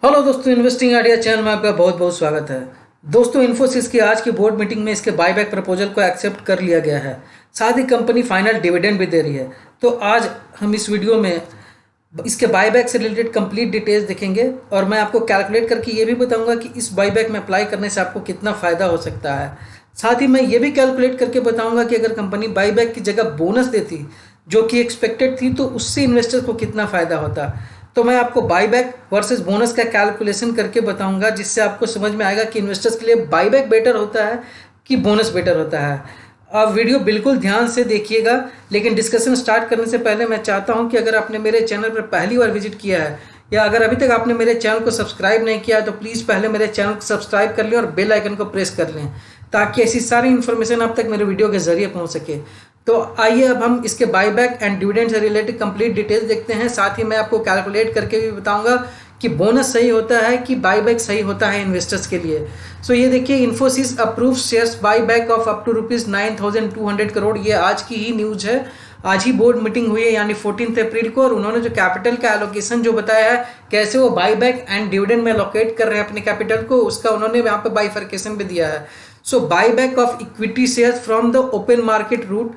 Hello दोस्तों, investing idea channel में आपका बहुत बहुत स्वागत है। दोस्तों, इन्फोसिस की आज की बोर्ड मीटिंग में इसके बायबैक प्रपोजल को एक्सेप्ट कर लिया गया है। साथ ही कंपनी फाइनल डिविडेंड भी दे रही है। तो आज हम इस वीडियो में इसके बायबैक से रिलेटेड कंप्लीट डिटेल्स देखेंगे और मैं आपको कैलकुलेट करके ये भी बताऊंगा कि इस बायबैक में अप्लाई करने से आपको कितना फ़ायदा हो सकता है। साथ ही मैं ये भी कैलकुलेट करके बताऊंगा कि अगर कंपनी बायबैक की जगह बोनस देती जो कि एक्सपेक्टेड थी तो उससे इन्वेस्टर्स को कितना फ़ायदा होता। तो मैं आपको बायबैक वर्सेस बोनस का कैलकुलेशन करके बताऊंगा, जिससे आपको समझ में आएगा कि इन्वेस्टर्स के लिए बायबैक बेटर होता है कि बोनस बेटर होता है। आप वीडियो बिल्कुल ध्यान से देखिएगा, लेकिन डिस्कशन स्टार्ट करने से पहले मैं चाहता हूं कि अगर आपने मेरे चैनल पर पहली बार विजिट किया है या अगर अभी तक आपने मेरे चैनल को सब्सक्राइब नहीं किया है तो प्लीज़ पहले मेरे चैनल को सब्सक्राइब कर लें और बेल आइकन को प्रेस कर लें, ताकि ऐसी सारी इन्फॉर्मेशन आप तक मेरे वीडियो के जरिए पहुंच सके। तो आइए अब हम इसके बायबैक एंड डिविडेंड से रिलेटेड कंप्लीट डिटेल्स देखते हैं। साथ ही मैं आपको कैलकुलेट करके भी बताऊंगा कि बोनस सही होता है कि बायबैक सही होता है इन्वेस्टर्स के लिए। सो ये देखिए, Infosys approve shares buyback of up to ₹9,200 crore. ये आज की ही न्यूज़ है। आज ही बोर्ड मीटिंग हुई है यानी 14 अप्रैल को, और उन्होंने जो कैपिटल का एलोकेशन जो बताया है, कैसे वो बायबैक एंड डिविडेंड में एलोकेट कर रहे हैं अपने कैपिटल को, उसका उन्होंने यहाँ पे बाइफर्केशन भी दिया है। So buyback of equity shares from the open market route,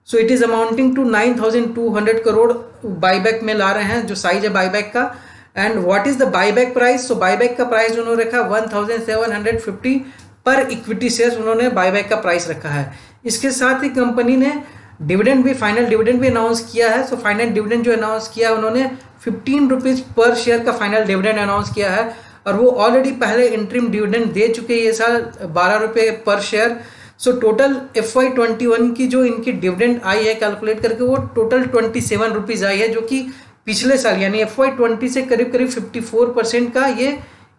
so it is amounting to 9,200 crore buyback में ला रहे हैं, जो साइज है बायबैक का। And what is the buyback price? So buyback का प्राइस उन्होंने रखा 1,750 पर इक्विटी शेयर्स, उन्होंने बायबैक का प्राइस रखा है। इसके साथ ही कंपनी ने डिविडेंड भी, फाइनल डिविडेंड भी अनाउंस किया है। सो फाइनल डिविडेंड जो अनाउंस किया उन्होंने 15 रुपीज़ पर शेयर का फाइनल डिविडेंड अनाउंस किया है, और वो ऑलरेडी पहले इंटरिम डिविडेंड दे चुके हैं ये साल 12 रुपये पर शेयर। सो टोटल FY21 की जो इनकी डिविडेंड आई है कैलकुलेट करके, वो टोटल 27 रुपीज़ आई है, जो कि पिछले साल यानी FY20 से करीब करीब 54% का ये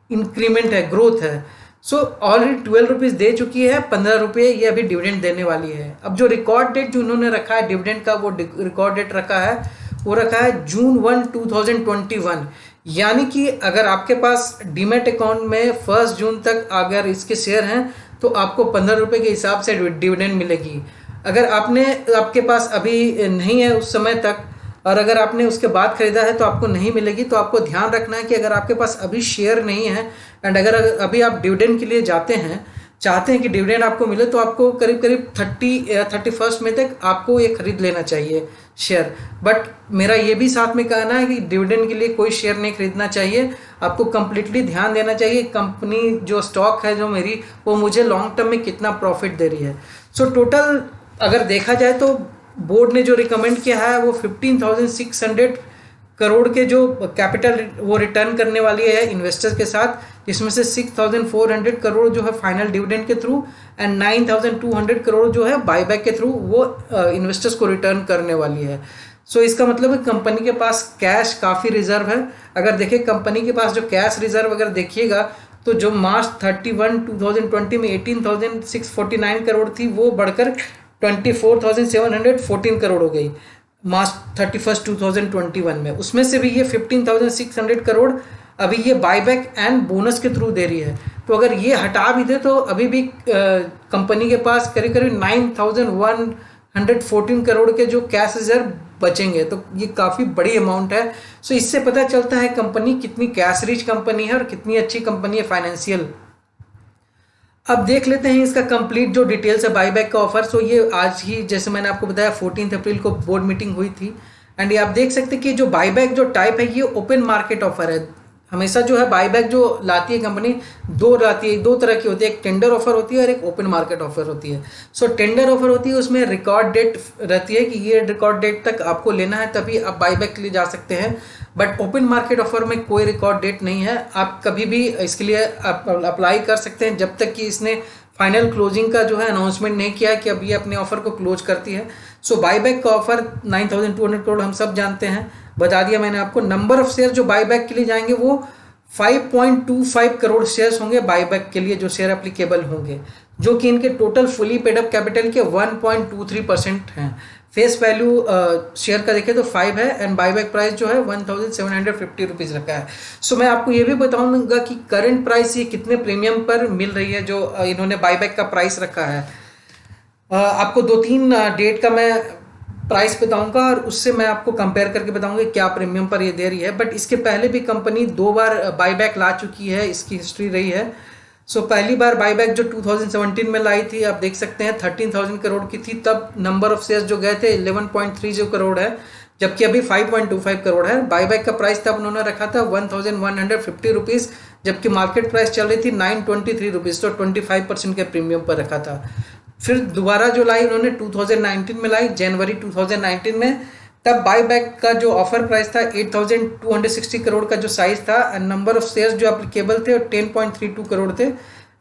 इंक्रीमेंट है, ग्रोथ है। सो ऑलरेडी 12 रुपीज़ दे चुकी है, 15 रुपये ये अभी डिविडेंड देने वाली है। अब जो रिकॉर्ड डेट जो उन्होंने रखा है डिविडेंड का, वो रिकॉर्ड डेट रखा है, वो रखा है June 1, 2021। यानी कि अगर आपके पास डीमेट अकाउंट में 1 जून तक अगर इसके शेयर हैं तो आपको 15 रुपये के हिसाब से डिविडेंड मिलेगी। अगर आपके पास अभी नहीं है उस समय तक, और अगर आपने उसके बाद खरीदा है तो आपको नहीं मिलेगी। तो आपको ध्यान रखना है कि अगर आपके पास अभी शेयर नहीं है एंड अगर अभी आप डिविडेंड के लिए चाहते हैं कि डिविडेंड आपको मिले, तो आपको करीब करीब 31 मई तक आपको ये खरीद लेना चाहिए शेयर। बट मेरा ये भी साथ में कहना है कि डिविडेंड के लिए कोई शेयर नहीं खरीदना चाहिए। आपको कंप्लीटली ध्यान देना चाहिए कंपनी जो स्टॉक है जो मेरी, वो मुझे लॉन्ग टर्म में कितना प्रॉफिट दे रही है। सो टोटल अगर देखा जाए तो बोर्ड ने जो रिकमेंड किया है वो 15,600 करोड़ के जो कैपिटल वो रिटर्न करने वाली है इन्वेस्टर्स के साथ, जिसमें से 6,400 करोड़ जो है फाइनल डिविडेंड के थ्रू एंड 9,200 करोड़ जो है बायबैक के थ्रू वो इन्वेस्टर्स को रिटर्न करने वाली है। सो इसका मतलब है कंपनी के पास कैश काफ़ी रिजर्व है। अगर देखें कंपनी के पास जो कैश रिजर्व अगर देखिएगा तो जो मार्च 31, 2020 में 18,649 करोड़ थी, वो बढ़कर 24,714 करोड़ हो गई मार्च 31, 2021 में। उसमें से भी ये 15,600 करोड़ अभी ये बायबैक एंड बोनस के थ्रू दे रही है। तो अगर ये हटा भी दे तो अभी भी कंपनी के पास करीब करीब 9,114 करोड़ के जो कैश रिजर्व बचेंगे। तो ये काफ़ी बड़ी अमाउंट है। सो इससे पता चलता है कंपनी कितनी कैश रिच कंपनी है और कितनी अच्छी कंपनी है फाइनेंशियल। अब देख लेते हैं इसका कंप्लीट जो डिटेल्स है बायबैक का ऑफर। सो ये आज ही, जैसे मैंने आपको बताया, 14 अप्रैल को बोर्ड मीटिंग हुई थी। एंड ये आप देख सकते हैं कि जो बायबैक जो टाइप है ये ओपन मार्केट ऑफर है। हमेशा जो है बायबैक जो लाती है कंपनी, दो तरह की होती है, एक टेंडर ऑफर होती है और एक ओपन मार्केट ऑफर होती है। सो टेंडर ऑफर होती है, उसमें रिकॉर्ड डेट रहती है कि ये रिकॉर्ड डेट तक आपको लेना है, तभी आप बायबैक के लिए जा सकते हैं। बट ओपन मार्केट ऑफर में कोई रिकॉर्ड डेट नहीं है, आप कभी भी इसके लिए अप्लाई कर सकते हैं जब तक कि इसने फाइनल क्लोजिंग का जो है अनाउंसमेंट नहीं किया कि अब ये अपने ऑफर को क्लोज करती है। सो बायबैक का ऑफर 9,200 करोड़ हम सब जानते हैं, बता दिया मैंने आपको। नंबर ऑफ शेयर जो बायबैक के लिए जाएंगे वो 5.25 करोड़ शेयर्स होंगे बायबैक के लिए, जो शेयर एप्लीकेबल होंगे, जो कि इनके total fully paid up capital के 1.23% हैं। फेस वैल्यू शेयर का देखें तो 5 है एंड बायबैक प्राइस जो है 1,750 रुपीज़ रखा है। सो मैं आपको ये भी बताऊंगा कि करंट प्राइस ये कितने प्रीमियम पर मिल रही है जो इन्होंने बायबैक का प्राइस रखा है। आपको 2-3 डेट का मैं प्राइस बताऊंगा और उससे मैं आपको कंपेयर करके बताऊंगा क्या प्रीमियम पर ये दे रही है। बट इसके पहले भी कंपनी 2 बार बाईबैक ला चुकी है, इसकी हिस्ट्री रही है। सो पहली बार बाईबैक जो 2017 में लाई थी, आप देख सकते हैं 13,000 करोड़ की थी, तब नंबर ऑफ शेयर्स जो गए थे 11.30 करोड़ है, जबकि अभी 5.25 करोड़ है। बाईबैक का प्राइस तब उन्होंने रखा था 1,150 रुपीज़, जबकि मार्केट प्राइस चल रही थी 923 रुपीज़, तो 25% के प्रीमियम पर रखा था। फिर दोबारा जो लाई उन्होंने 2019 में लाई, जनवरी 2019 में, तब बाईबैक का जो ऑफर प्राइस था 8,260 करोड़ का जो साइज था, एंड नंबर ऑफ शेयर्स जो एप्लीकेबल थे 10.32 करोड़ थे,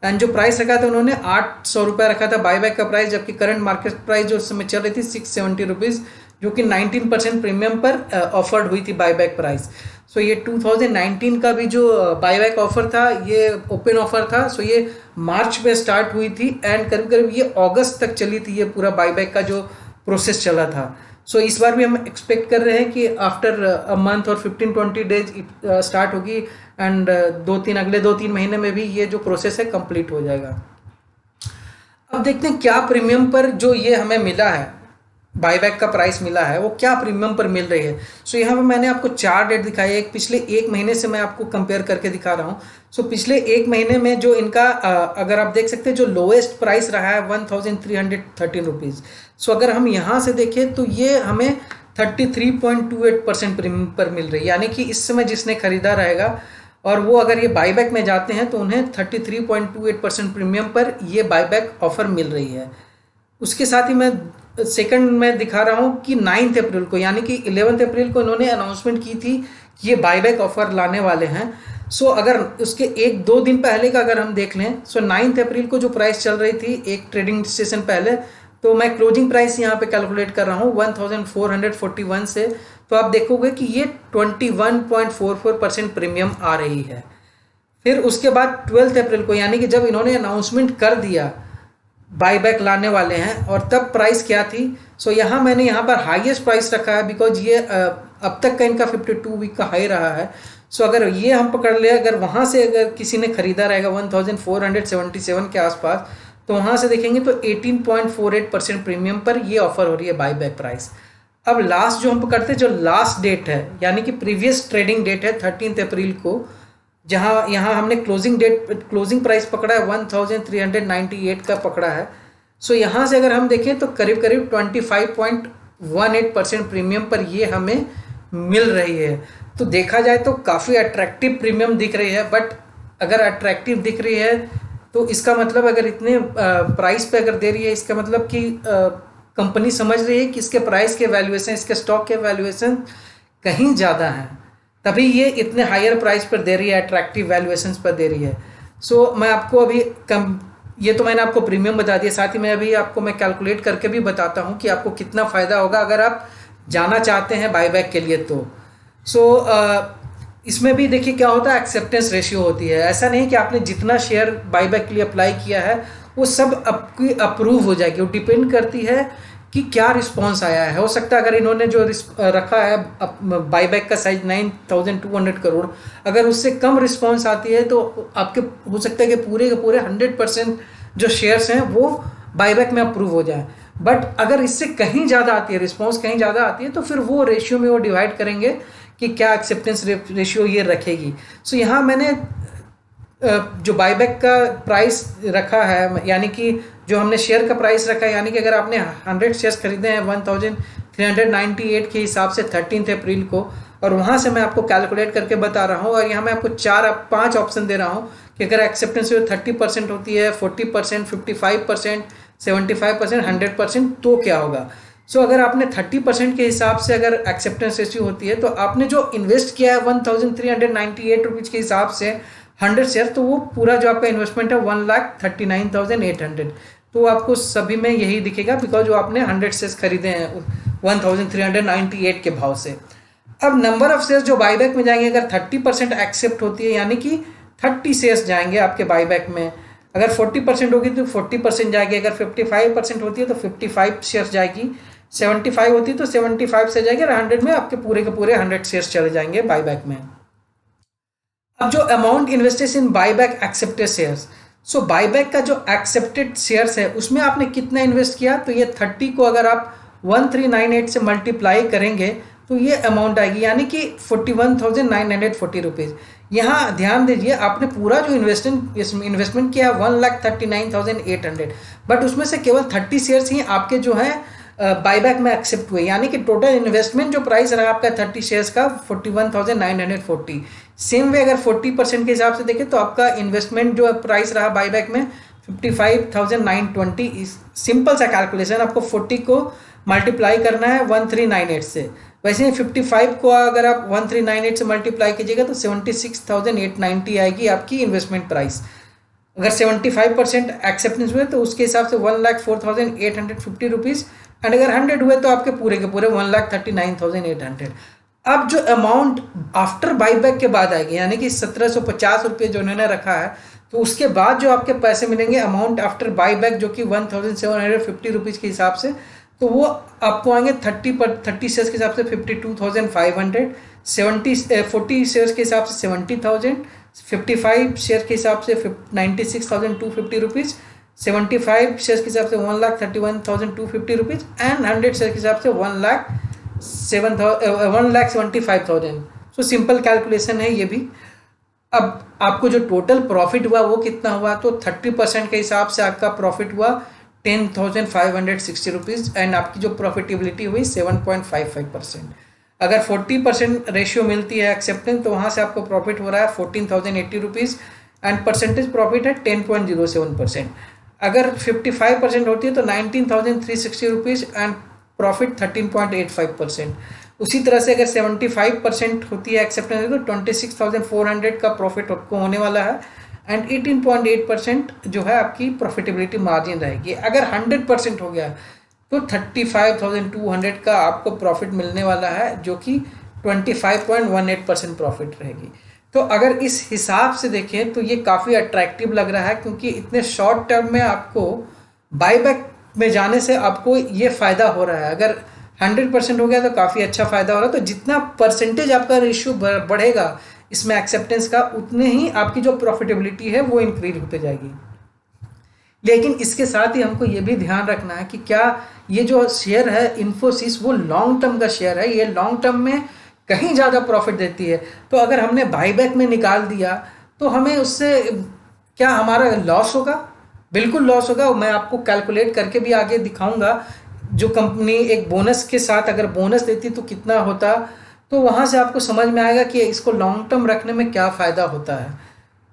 एंड जो प्राइस रखा था उन्होंने 800 रुपये रखा था बाईबैक का प्राइस, जबकि करंट मार्केट प्राइस जो उस समय चल रही थी 670 रुपीज़, जो कि 19% प्रीमियम पर ऑफर्ड हुई थी बाईबैक प्राइस। सो ये 2019 का भी जो बाईबैक ऑफर था ये ओपन ऑफर था। सो ये मार्च में स्टार्ट हुई थी एंड करीब करीब ये अगस्त तक चली थी, ये पूरा बाईबैक का जो प्रोसेस चला था। सो इस बार भी हम एक्सपेक्ट कर रहे हैं कि आफ्टर अ मंथ और 15-20 डेज स्टार्ट होगी, एंड अगले 2-3 महीने में भी ये जो प्रोसेस है कंप्लीट हो जाएगा। अब देखते हैं क्या प्रीमियम पर जो ये हमें मिला है, बाईबैक का प्राइस मिला है, वो क्या प्रीमियम पर मिल रही है। सो यहाँ पे मैंने आपको 4 डेट दिखाई है, एक पिछले 1 महीने से मैं आपको कंपेयर करके दिखा रहा हूँ। सो पिछले 1 महीने में जो इनका अगर आप देख सकते हैं जो लोएस्ट प्राइस रहा है 1,313 रुपीज़। सो अगर हम यहाँ से देखें तो ये हमें 33.28% प्रीमियम पर मिल रही है, यानी कि इस समय जिसने खरीदा रहेगा और वो अगर ये बाईबैक में जाते हैं तो उन्हें 33.28% प्रीमियम पर ये बाईबैक ऑफर मिल रही है। उसके साथ ही मैं सेकंड में दिखा रहा हूँ कि 9 अप्रैल को, यानी कि 11 अप्रैल को इन्होंने अनाउंसमेंट की थी कि ये बाईबैक ऑफर लाने वाले हैं। सो अगर उसके 1-2 दिन पहले का अगर हम देख लें, सो 9 अप्रैल को जो प्राइस चल रही थी एक ट्रेडिंग सेशन पहले, तो मैं क्लोजिंग प्राइस यहाँ पे कैलकुलेट कर रहा हूँ 1,441 से, तो आप देखोगे कि ये 21.44% प्रीमियम आ रही है। फिर उसके बाद 12 अप्रैल को, यानी कि जब इन्होंने अनाउंसमेंट कर दिया बाईबैक लाने वाले हैं, और तब प्राइस क्या थी। सो यहाँ मैंने यहाँ पर हाईएस्ट प्राइस रखा है बिकॉज ये अब तक का इनका 52 वीक का हाई रहा है। सो अगर ये हम पकड़ ले, अगर वहाँ से अगर किसी ने खरीदा रहेगा 1,477 के आसपास, तो वहाँ से देखेंगे तो 18.48% प्रीमियम पर ये ऑफर हो रही है बाईबैक प्राइस। अब लास्ट जो हम पकड़ते हैं, जो लास्ट डेट है यानी कि प्रीवियस ट्रेडिंग डेट है 13 अप्रैल को, जहाँ यहाँ हमने क्लोजिंग प्राइस पकड़ा है 1,398 का पकड़ा है। सो यहाँ से अगर हम देखें तो करीब करीब 25.18% प्रीमियम पर ये हमें मिल रही है। तो देखा जाए तो काफ़ी अट्रैक्टिव प्रीमियम दिख रही है, बट अगर अट्रैक्टिव दिख रही है तो इसका मतलब अगर इतने प्राइस पे अगर दे रही है, इसका मतलब कि कंपनी समझ रही है कि इसके प्राइस के वैल्यूएशन, इसके स्टॉक के वैल्यूएशन कहीं ज़्यादा हैं, तभी ये इतने हायर प्राइस पर दे रही है, अट्रैक्टिव वैल्यूएशंस पर दे रही है। सो मैं आपको अभी ये तो मैंने आपको प्रीमियम बता दिया, साथ ही मैं अभी आपको मैं कैलकुलेट करके भी बताता हूँ कि आपको कितना फ़ायदा होगा अगर आप जाना चाहते हैं बाईबैक के लिए। तो इसमें भी देखिए क्या होता है, एक्सेप्टेंस रेशियो होती है। ऐसा नहीं कि आपने जितना शेयर बाईबैक के लिए अप्लाई किया है वो सब आपकी अप्रूव हो जाएगी, वो डिपेंड करती है कि क्या रिस्पांस आया है। हो सकता है अगर इन्होंने जो रखा है बाईबैक का साइज 9,200 करोड़, अगर उससे कम रिस्पांस आती है तो आपके हो सकता है कि पूरे के पूरे 100% जो शेयर्स हैं वो बाईबैक में अप्रूव हो जाए। बट अगर इससे कहीं ज़्यादा आती है, रिस्पांस कहीं ज़्यादा आती है, तो फिर वो रेशियो में वो डिवाइड करेंगे कि क्या एक्सेप्टेंस रेशियो ये रखेगी। सो यहाँ मैंने जो बाईबैक का प्राइस रखा है, यानी कि जो हमने शेयर का प्राइस रखा है, यानी कि अगर आपने 100 शेयर्स खरीदे हैं 1,398 के हिसाब से 13 अप्रैल को, और वहाँ से मैं आपको कैलकुलेट करके बता रहा हूँ, और यहाँ मैं आपको 4-5 ऑप्शन दे रहा हूँ कि अगर एक्सेप्टेंस रेशियो 30% होती है, 40%, 55%, 75%, 100%, तो क्या होगा। सो अगर आपने 30% के हिसाब से अगर एक्सेप्टेंस रेशियो होती है, तो आपने जो इन्वेस्ट किया है 1,398 रुपीज़ के हिसाब से 100 शेयर, तो वो पूरा जो आपका इन्वेस्टमेंट है 1,39,800, तो आपको सभी में यही दिखेगा बिकॉज जो आपने 100 शेयर्स खरीदे हैं 1,398 के भाव से। अब नंबर ऑफ शेयर्स जो बाईबैक में जाएंगे, अगर 30% एक्सेप्ट होती है यानी कि 30 शेयर्स जाएंगे आपके बाईबैक में। अगर 40% होगी तो 40% जाएगी, अगर 55% होती है तो 55 शेयर्स जाएगी, 75 होती है तो 75 से जाएगी, और 100 में आपके पूरे के पूरे 100 शेयर्स चले जाएंगे बाईबैक में। अब जो amount invested in buyback accepted shares, so buyback का जो एक्सेप्टेड शेयर्स है उसमें आपने कितना इन्वेस्ट किया, तो ये 30 को अगर आप 1398 से मल्टीप्लाई करेंगे तो ये अमाउंट आएगी, यानी कि 41,940 रुपीज़। यहाँ ध्यान दीजिए, आपने पूरा जो इन्वेस्टमेंट किया 1,39,800, बट उसमें से केवल 30 शेयर्स ही आपके जो है बायबैक में एक्सेप्ट हुए, यानी कि टोटल इन्वेस्टमेंट जो प्राइस रहा आपका 30 शेयर्स का 41,940। सेम वे अगर 40% के हिसाब से देखें तो आपका इन्वेस्टमेंट जो प्राइस रहा बायबैक में 55,920। सिंपल सा कैलकुलेशन, आपको 40 को मल्टीप्लाई करना है 1398 से, वैसे ही 55 को अगर आप 1398 से मल्टीप्लाई कीजिएगा तो 76,890 आएगी आपकी इन्वेस्टमेंट प्राइस। अगर 75% एक्सेप्टेंस हुए तो उसके हिसाब से 1,04,850 रुपीज़, एंड अगर 100 हुए तो आपके पूरे के पूरे 1,39,800। अब जो अमाउंट आफ्टर बाईबैक के बाद आएगी, यानी कि 1,750 रुपये जो उन्होंने रखा है, तो उसके बाद जो आपके पैसे मिलेंगे अमाउंट आफ्टर बाईबैक जो कि 1,750 रुपीज़ के हिसाब से, तो वो आपको आएंगे 30 शेयर्स के हिसाब से 52,500, 40 शेयर्स के हिसाब से 70,000, 55 शेयर के हिसाब से 96,250 रुपीज़, 75 शेयर्स के हिसाब से 1,31,250 रुपीज़, एंड 100 शेयर के हिसाब से 1,75,000। सो सिंपल कैलकुलेशन है ये भी। अब आपको जो टोटल प्रॉफिट हुआ वो कितना हुआ, तो 30% के हिसाब से आपका प्रॉफिट हुआ 10,560 रुपीज़, एंड आपकी जो प्रॉफिटेबिलिटी हुई 7.55%। अगर 40% रेशियो मिलती है एक्सेप्टेंस तो वहाँ से आपको प्रॉफिट हो रहा है 14,080 रुपीज़, एंड परसेंटेज प्रॉफिट है 10.07%। अगर 55% होती है तो 19,360 रुपीज़, एंड प्रॉफिट 13.85%। उसी तरह से अगर 75% होती है एक्सेप्टेंस तो 26,400 का प्रॉफिट आपको होने वाला है, एंड 18.8% जो है आपकी प्रॉफिटेबिलिटी मार्जिन रहेगी। अगर 100% हो गया तो 35,200 का आपको प्रॉफिट मिलने वाला है, जो कि 25.18% प्रॉफिट रहेगी। तो अगर इस हिसाब से देखें तो ये काफ़ी अट्रैक्टिव लग रहा है, क्योंकि इतने शॉर्ट टर्म में आपको बाईबैक में जाने से आपको ये फ़ायदा हो रहा है। अगर 100% हो गया तो काफ़ी अच्छा फ़ायदा हो रहा है। तो जितना परसेंटेज आपका रेशियो बढ़ेगा इसमें एक्सेप्टेंस का, उतने ही आपकी जो प्रॉफिटेबिलिटी है वो इंक्रीज होते जाएगी। लेकिन इसके साथ ही हमको ये भी ध्यान रखना है कि क्या ये जो शेयर है इन्फोसिस वो लॉन्ग टर्म का शेयर है, ये लॉन्ग टर्म में कहीं ज़्यादा प्रॉफिट देती है। तो अगर हमने बाईबैक में निकाल दिया तो हमें उससे क्या हमारा लॉस होगा? बिल्कुल लॉस होगा। मैं आपको कैलकुलेट करके भी आगे दिखाऊंगा। जो कंपनी एक बोनस के साथ अगर बोनस देती तो कितना होता, तो वहाँ से आपको समझ में आएगा कि इसको लॉन्ग टर्म रखने में क्या फ़ायदा होता है।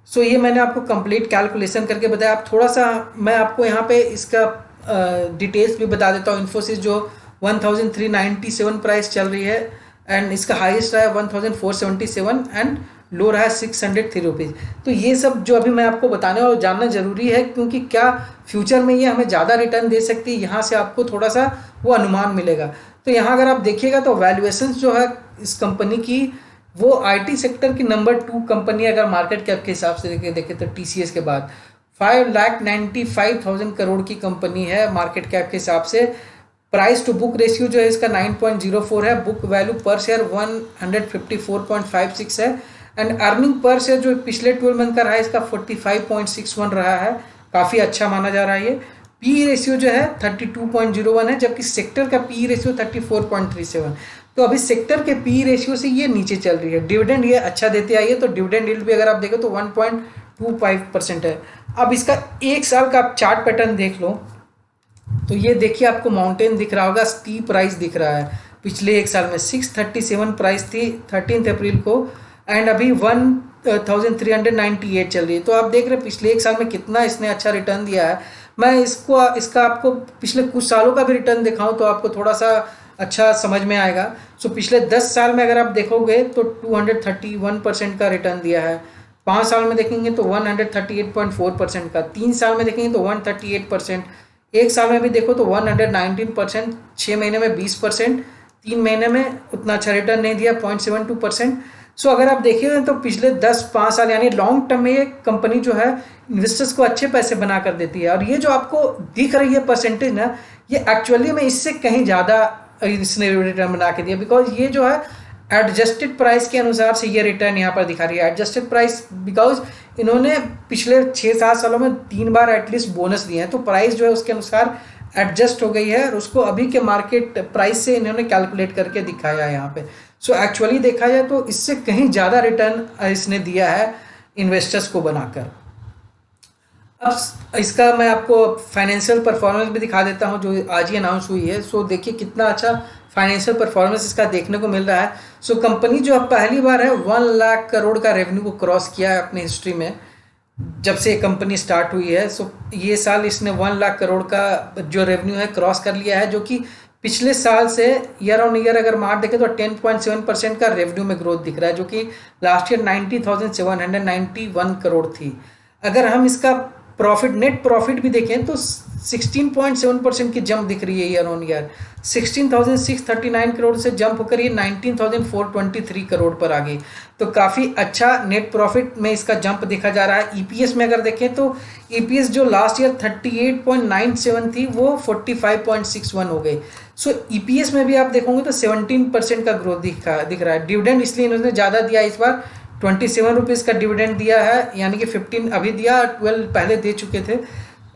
सो ये मैंने आपको कंप्लीट कैलकुलेशन करके बताया। आप थोड़ा सा मैं आपको यहाँ पे इसका डिटेल्स भी बता देता हूँ। इन्फोसिस जो 1,397 प्राइस चल रही है, एंड इसका हाईएस्ट रहा है 1,477, एंड लो रहा है 603 रुपीज़। तो ये सब जो अभी मैं आपको बताने और जानना ज़रूरी है, क्योंकि क्या फ्यूचर में ये हमें ज़्यादा रिटर्न दे सकती है, यहाँ से आपको थोड़ा सा वो अनुमान मिलेगा। तो यहाँ अगर आप देखिएगा तो वैल्यूएशंस जो है इस कंपनी की, वो आईटी सेक्टर की नंबर 2 कंपनी अगर मार्केट कैप के हिसाब से देखें तो टीसीएस के बाद 5,95,000 करोड़ की कंपनी है मार्केट कैप के हिसाब से। प्राइस टू बुक रेशियो जो है इसका 9.04 है, बुक वैल्यू पर शेयर 154.56 है, एंड अर्निंग पर शेयर जो पिछले 12 मंथ का रहा है इसका 45.61 रहा है, काफ़ी अच्छा माना जा रहा है ये। पी रेशियो जो है 32.01 है, जबकि सेक्टर का पी रेशियो 34.37। तो अभी सेक्टर के पी रेशियो से ये नीचे चल रही है। डिविडेंड ये अच्छा देते आई है, तो डिविडेंड यील्ड भी अगर आप देखो तो 1.25% है। अब इसका एक साल का आप चार्ट पैटर्न देख लो तो ये देखिए आपको माउंटेन दिख रहा होगा, स्टीप राइज दिख रहा है। पिछले एक साल में 637 प्राइस थी 13 अप्रैल को, एंड अभी 1,398 चल रही है। तो आप देख रहे हैं पिछले एक साल में कितना इसने अच्छा रिटर्न दिया है। मैं इसका आपको पिछले कुछ सालों का भी रिटर्न दिखाऊं तो आपको थोड़ा सा अच्छा समझ में आएगा। सो पिछले 10 साल में अगर आप देखोगे तो 231% का रिटर्न दिया है, 5 साल में देखेंगे तो 138.4% का, 3 साल में देखेंगे तो 138%, एक साल में भी देखो तो 119%, 6 महीने में 20%, 3 महीने में उतना अच्छा रिटर्न नहीं दिया 0.72%। सो अगर आप देखिए तो पिछले 10-5 साल यानी लॉन्ग टर्म में ये कंपनी जो है इन्वेस्टर्स को अच्छे पैसे बना कर देती है। और ये जो आपको दिख रही है परसेंटेज ना, ये एक्चुअली में इससे कहीं ज़्यादा इसने रिटर्न बना के दिया, बिकॉज ये जो है एडजस्टेड प्राइस के अनुसार से ये रिटर्न यहाँ पर दिखा रही है। एडजस्टेड प्राइस बिकॉज इन्होंने पिछले 6-7 सालों में 3 बार एटलीस्ट बोनस दिए हैं, तो प्राइस जो है उसके अनुसार एडजस्ट हो गई है और उसको अभी के मार्केट प्राइस से इन्होंने कैलकुलेट करके दिखाया है यहाँ पे। सो एक्चुअली देखा जाए तो इससे कहीं ज़्यादा रिटर्न इसने दिया है इन्वेस्टर्स को बनाकर। अब इसका मैं आपको फाइनेंशियल परफॉर्मेंस भी दिखा देता हूँ जो आज ही अनाउंस हुई है। सो देखिए कितना अच्छा फाइनेंशियल परफॉर्मेंस इसका देखने को मिल रहा है। सो कंपनी जो अब पहली बार है 1 लाख करोड़ का रेवेन्यू को क्रॉस किया है अपनी हिस्ट्री में, जब से ये कंपनी स्टार्ट हुई है। सो ये साल इसने 1 लाख करोड़ का जो रेवेन्यू है क्रॉस कर लिया है, जो कि पिछले साल से ईयर ऑन ईयर अगर मार्क देखें तो 10.7% का रेवेन्यू में ग्रोथ दिख रहा है, जो कि लास्ट ईयर 90,791 करोड़ थी। अगर हम इसका प्रॉफिट, नेट प्रॉफिट भी देखें तो 16.7% की जंप दिख रही है ईयर ऑन ईयर। 16,639 करोड़ से जंप होकर ये 19,423 करोड़ पर आ गई। तो काफ़ी अच्छा नेट प्रॉफिट में इसका जंप देखा जा रहा है। ईपीएस में अगर देखें तो ईपीएस जो लास्ट ईयर 38.97 थी वो 45.61 हो गई। सो ईपीएस में भी आप देखोगे तो 17% का ग्रोथ दिख रहा है। डिविडेंड इसलिए इन्होंने ज़्यादा दिया, इस बार 27 रुपीज़ का डिविडेंड दिया है, यानी कि 15 अभी दिया, 12 पहले दे चुके थे,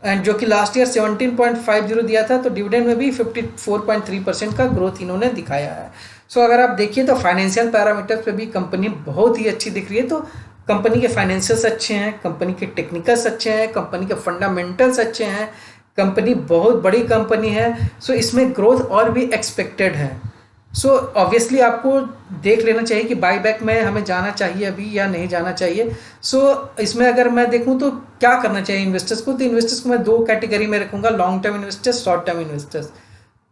एंड जो कि लास्ट ईयर 17.50 दिया था। तो डिविडेंड में भी 54.3% का ग्रोथ इन्होंने दिखाया है। सो अगर आप देखिए तो फाइनेंशियल पैरामीटर्स पे भी कंपनी बहुत ही अच्छी दिख रही है। तो कंपनी के फाइनेंशियल्स अच्छे हैं, कंपनी के टेक्निकल्स अच्छे हैं, कंपनी के फंडामेंटल्स अच्छे हैं, कंपनी बहुत बड़ी कंपनी है। सो इसमें ग्रोथ और भी एक्सपेक्टेड है। सो ऑब्वियसली आपको देख लेना चाहिए कि बाईबैक में हमें जाना चाहिए अभी या नहीं जाना चाहिए। सो इसमें अगर मैं देखूं तो क्या करना चाहिए इन्वेस्टर्स को, तो इन्वेस्टर्स को मैं 2 कैटेगरी में रखूंगा, long term investors, short term investors,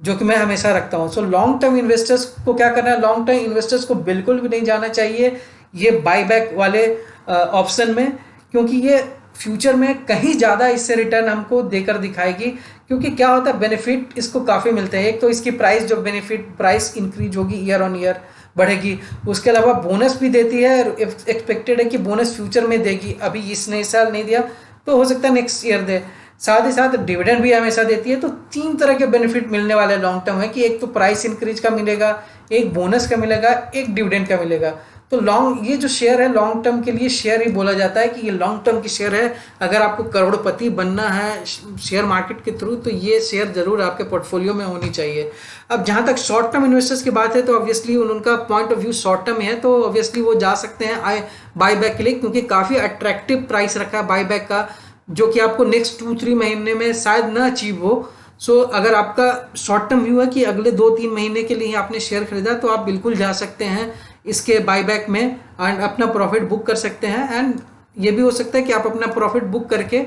जो कि मैं हमेशा रखता हूं। सो लॉन्ग टर्म इन्वेस्टर्स को क्या करना है, लॉन्ग टर्म इन्वेस्टर्स को बिल्कुल भी नहीं जाना चाहिए ये बाईबैक वाले ऑप्शन में, क्योंकि ये फ्यूचर में कहीं ज़्यादा इससे रिटर्न हमको देकर दिखाएगी। क्योंकि क्या होता है, बेनिफिट इसको काफ़ी मिलते हैं। एक तो इसकी प्राइस, जो बेनिफिट प्राइस इंक्रीज होगी ईयर ऑन ईयर बढ़ेगी, उसके अलावा बोनस भी देती है। एक्सपेक्टेड है कि बोनस फ्यूचर में देगी, अभी इसने इस साल नहीं दिया तो हो सकता है नेक्स्ट ईयर दे। साथ ही साथ डिविडेंड भी हमेशा देती है। तो 3 तरह के बेनिफिट मिलने वाले लॉन्ग टर्म है, कि एक तो प्राइस इंक्रीज का मिलेगा, एक बोनस का मिलेगा, एक डिविडेंड का मिलेगा। तो ये जो शेयर है लॉन्ग टर्म के लिए शेयर ही बोला जाता है कि ये लॉन्ग टर्म की शेयर है। अगर आपको करोड़पति बनना है शेयर मार्केट के थ्रू तो ये शेयर जरूर आपके पोर्टफोलियो में होनी चाहिए। अब जहाँ तक शॉर्ट टर्म इन्वेस्टर्स की बात है तो ऑब्वियसली उनका point of view short term है, तो ऑब्वियसली वो जा सकते हैं बाईबैक के लिए, क्योंकि काफ़ी अट्रैक्टिव प्राइस रखा है बाईबैक का, जो कि आपको नेक्स्ट 2-3 महीने में शायद ना अचीव हो। सो अगर आपका शॉर्ट टर्म व्यू है कि अगले 2-3 महीने के लिए आपने शेयर खरीदा, तो आप बिल्कुल जा सकते हैं इसके बाईबैक में एंड अपना प्रॉफिट बुक कर सकते हैं। एंड ये भी हो सकता है कि आप अपना प्रॉफिट बुक करके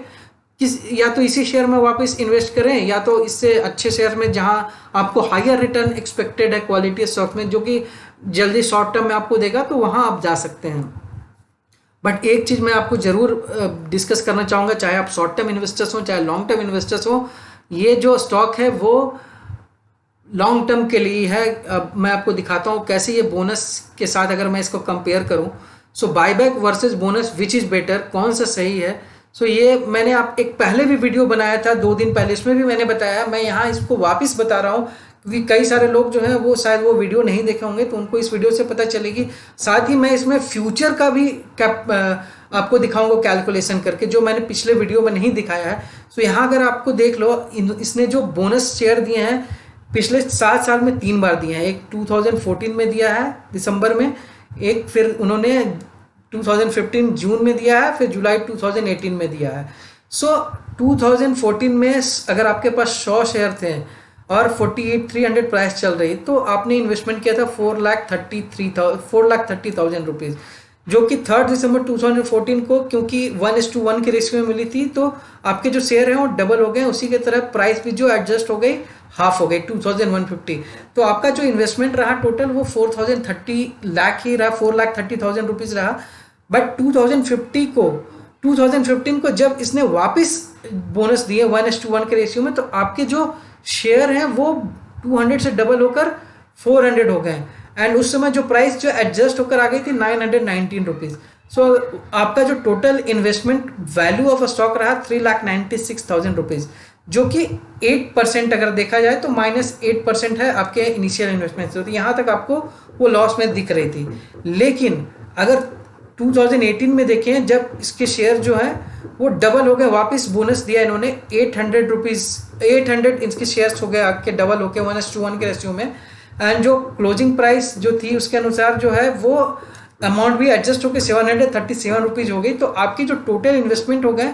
या तो इसी शेयर में वापस इन्वेस्ट करें, या तो इससे अच्छे शेयर में जहां आपको हायर रिटर्न एक्सपेक्टेड है क्वालिटी स्टॉक में, जो कि जल्दी शॉर्ट टर्म में आपको देगा, तो वहां आप जा सकते हैं। बट एक चीज़ मैं आपको ज़रूर डिस्कस करना चाहूँगा, चाहे आप शॉर्ट टर्म इन्वेस्टर्स हो चाहे लॉन्ग टर्म इन्वेस्टर्स हो, ये जो स्टॉक है वो लॉन्ग टर्म के लिए है। अब मैं आपको दिखाता हूँ कैसे ये बोनस के साथ अगर मैं इसको कंपेयर करूँ। So buyback versus bonus which is better, कौन सा सही है। सो ये मैंने आप एक पहले भी वीडियो बनाया था 2 दिन पहले, इसमें भी मैंने बताया, मैं यहाँ इसको वापस बता रहा हूँ क्योंकि कई सारे लोग जो हैं वो शायद वो वीडियो नहीं देखे होंगे, तो उनको इस वीडियो से पता चलेगी। साथ ही मैं इसमें फ्यूचर का भी आपको दिखाऊंगा कैलकुलेशन करके, जो मैंने पिछले वीडियो में नहीं दिखाया है। सो यहाँ अगर आपको देख लो, इसने जो बोनस शेयर दिए हैं पिछले 7 साल में 3 बार दिए हैं। एक 2014 में दिया है दिसंबर में, एक फिर उन्होंने 2015 जून में दिया है, फिर जुलाई 2018 में दिया है। सो 2014 में अगर आपके पास 100 शेयर थे और 48,300 प्राइस चल रही, तो आपने इन्वेस्टमेंट किया था 4,30,000 रुपीज़, जो कि 3 दिसंबर 2014 को, क्योंकि 1:1 के रेशियो में मिली थी, तो आपके जो शेयर हैं वो डबल हो गए। उसी की तरह प्राइस भी जो एडजस्ट हो गई, हाफ हो गई 2,150। तो आपका जो इन्वेस्टमेंट रहा टोटल वो 4,030 लाख ही रहा, 4,30,000 रुपीज़ रहा। बट 2015 को जब इसने वापस बोनस दिए 1:1 के रेशियो में, तो आपके जो शेयर हैं वो 200 से डबल होकर 400 हो गए। एंड उस समय जो प्राइस जो एडजस्ट होकर आ गई थी 919 रुपीज़। सो आपका जो total investment value of stock रहा 3,96,000 रुपीज़, जो कि 8% अगर देखा जाए तो -8% है आपके इनिशियल इन्वेस्टमेंट से। तो यहाँ तक आपको वो लॉस में दिख रही थी। लेकिन अगर 2018 में देखें जब इसके शेयर जो है वो डबल हो गए, वापस बोनस दिया इन्होंने 800 रुपीज़, 800 इनके शेयर्स हो गए आके डबल होके 1:1 के रेशियो में। एंड जो क्लोजिंग प्राइस जो थी उसके अनुसार जो है वो अमाउंट भी एडजस्ट होकर 737 रुपीज़ हो गई। तो आपकी जो टोटल इन्वेस्टमेंट हो गए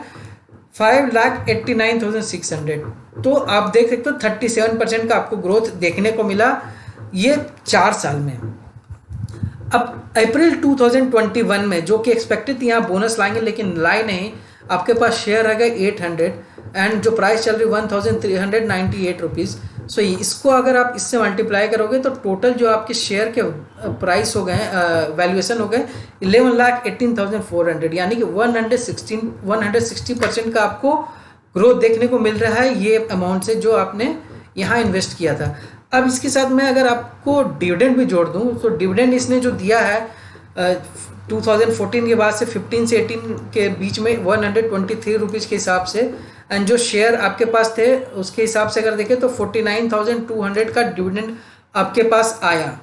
5,89,600। तो आप देख सकते हो 37% का आपको ग्रोथ देखने को मिला ये 4 साल में। अब अप्रैल 2021 में जो कि एक्सपेक्टेड थी यहाँ बोनस लाएंगे लेकिन लाए नहीं, आपके पास शेयर रह गए 800 एंड जो प्राइस चल रही 1,398 रुपीज़। सो इसको अगर आप इससे मल्टीप्लाई करोगे तो टोटल जो आपके शेयर के प्राइस हो गए, वैल्यूएशन हो गए 11,18,400, यानी कि 160% का आपको ग्रोथ देखने को मिल रहा है ये अमाउंट से जो आपने यहाँ इन्वेस्ट किया था। अब इसके साथ मैं अगर आपको डिविडेंड भी जोड़ दूँ तो डिविडेंड इसने जो दिया है 2014 के बाद से 15 से 18 के बीच में 123 रुपीज़ के हिसाब से, एंड जो शेयर आपके पास थे उसके हिसाब से अगर देखें तो 49,200 का डिविडेंड आपके पास आया,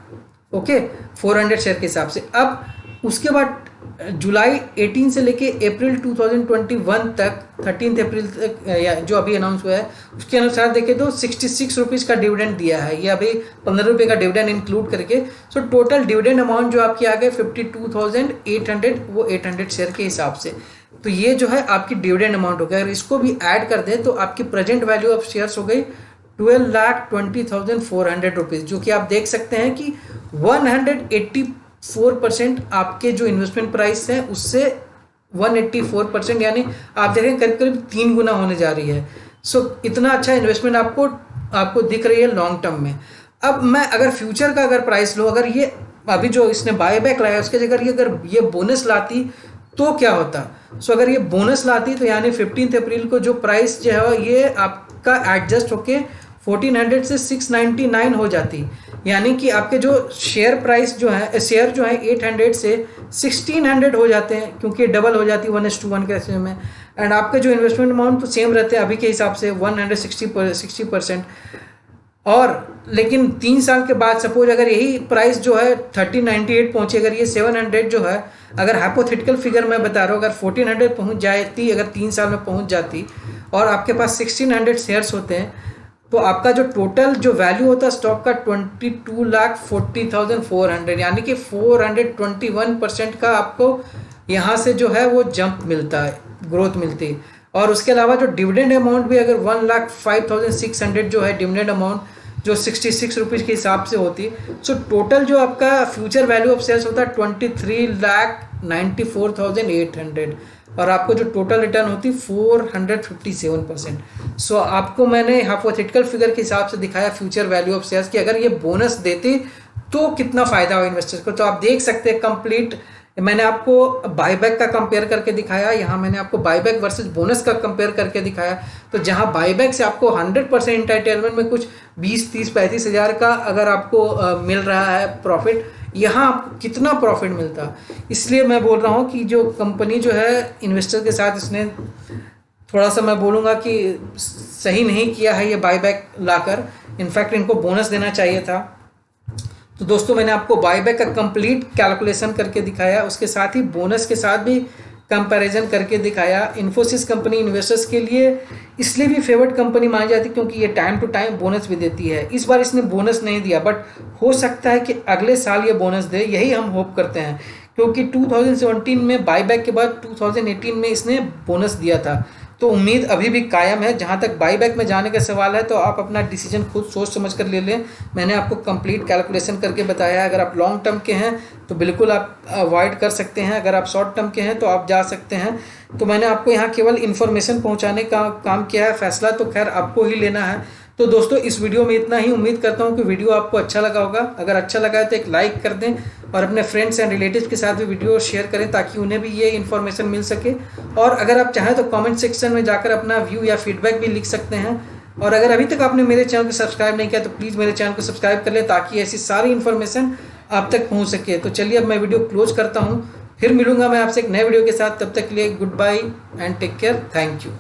ओके, 400 शेयर के हिसाब से। अब उसके बाद जुलाई 18 से लेके अप्रैल 2021 तक 13 अप्रैल तक जो अभी अनाउंस हुआ है उसके अनुसार देखें तो 66 रुपीज़ का डिविडेंड दिया है, ये अभी 15 रुपये का डिविडेंड इंक्लूड करके। सो टोटल डिविडेंड अमाउंट जो आपकी आ गए 52,800, वो 800 शेयर के हिसाब से। तो ये जो है आपकी डिविडेंड अमाउंट हो गया। अगर इसको भी ऐड कर दें तो आपकी प्रेजेंट वैल्यू ऑफ शेयर्स हो गई 12,20,400 रुपीज़, जो कि आप देख सकते हैं कि 184% आपके जो इन्वेस्टमेंट प्राइस है उससे 184%, यानी आप देखें करीब करीब 3 गुना होने जा रही है। सो इतना अच्छा इन्वेस्टमेंट आपको दिख रही है लॉन्ग टर्म में। अब मैं अगर फ्यूचर का अगर प्राइस लो, अगर ये अभी जो इसने बायबैक लाया उसके जगह अगर ये बोनस लाती तो क्या होता। सो अगर ये बोनस लाती तो यानी 15 अप्रैल को जो प्राइस जो है ये आपका एडजस्ट होके 1400 से 699 हो जाती, यानी कि आपके जो शेयर प्राइस जो है, शेयर जो है 800 से 1600 हो जाते हैं क्योंकि डबल हो जाती है 1:1 के रेशियो में। एंड आपके जो इन्वेस्टमेंट अमाउंट तो सेम रहते हैं अभी के हिसाब से 160%। और लेकिन 3 साल के बाद सपोज अगर यही प्राइस जो है 1398 पहुंचे, अगर ये 700 जो है, अगर हाइपोथेटिकल फिगर मैं बता रहा हूँ, अगर 1400 पहुंच जाती, अगर 3 साल में पहुंच जाती और आपके पास 1600 शेयर्स होते हैं तो आपका जो टोटल जो वैल्यू होता है स्टॉक का 22,40,400, यानी कि 421% का आपको यहाँ से जो है वो जंप मिलता है, ग्रोथ मिलती है। और उसके अलावा जो डिविडेंड अमाउंट भी अगर 1,05,600 जो है डिविडेंड अमाउंट जो 66 रुपीज़ के हिसाब से होती है, सो टोटल जो आपका फ्यूचर वैल्यू ऑफ शेयर्स होता है 23,94,800 और आपको जो टोटल रिटर्न होती 457%। सो आपको मैंने हाइपोथेटिकल फिगर के हिसाब से दिखाया फ्यूचर वैल्यू ऑफ शेयर्स कि अगर ये बोनस देते तो कितना फ़ायदा हो इन्वेस्टर्स को। तो आप देख सकते हैं कंप्लीट मैंने आपको बायबैक का कंपेयर करके दिखाया, यहाँ मैंने आपको बायबैक वर्सेस बोनस का कंपेयर करके दिखाया। तो जहाँ बायबैक से आपको 100% एंटरटेनमेंट में कुछ 20, 30, 35 हज़ार का अगर आपको मिल रहा है प्रॉफिट, यहाँ आपको कितना प्रॉफिट मिलता। इसलिए मैं बोल रहा हूँ कि जो कंपनी जो है इन्वेस्टर के साथ इसने थोड़ा सा मैं बोलूँगा कि सही नहीं किया है ये बायबैक लाकर, इनफैक्ट इनको बोनस देना चाहिए था। तो दोस्तों मैंने आपको बायबैक का कंप्लीट कैलकुलेशन करके दिखाया, उसके साथ ही बोनस के साथ भी कंपैरिजन करके दिखाया। इन्फोसिस कंपनी इन्वेस्टर्स के लिए इसलिए भी फेवर्ड कंपनी मानी जाती है क्योंकि ये टाइम टू टाइम बोनस भी देती है। इस बार इसने बोनस नहीं दिया बट हो सकता है कि अगले साल ये बोनस दे, यही हम होप करते हैं क्योंकि 2017 में बायबैक के बाद 2018 में इसने बोनस दिया था। तो उम्मीद अभी भी कायम है। जहाँ तक बाईबैक में जाने का सवाल है तो आप अपना डिसीजन खुद सोच समझ कर ले लें। मैंने आपको कंप्लीट कैलकुलेशन करके बताया है। अगर आप लॉन्ग टर्म के हैं तो बिल्कुल आप अवॉइड कर सकते हैं, अगर आप शॉर्ट टर्म के हैं तो आप जा सकते हैं। तो मैंने आपको यहाँ केवल इन्फॉर्मेशन पहुँचाने का काम किया है, फैसला तो खैर आपको ही लेना है। तो दोस्तों इस वीडियो में इतना ही। उम्मीद करता हूँ कि वीडियो आपको अच्छा लगा होगा। अगर अच्छा लगा है तो एक लाइक कर दें और अपने फ्रेंड्स एंड रिलेटिव्स के साथ भी वीडियो शेयर करें ताकि उन्हें भी ये इन्फॉर्मेशन मिल सके। और अगर आप चाहें तो कमेंट सेक्शन में जाकर अपना व्यू या फीडबैक भी लिख सकते हैं। और अगर अभी तक आपने मेरे चैनल को सब्सक्राइब नहीं किया तो प्लीज़ मेरे चैनल को सब्सक्राइब कर लें ताकि ऐसी सारी इन्फॉर्मेशन आप तक पहुँच सके। तो चलिए अब मैं वीडियो क्लोज करता हूँ, फिर मिलूंगा मैं आपसे एक नए वीडियो के साथ। तब तक के लिए good bye and take care. Thank you.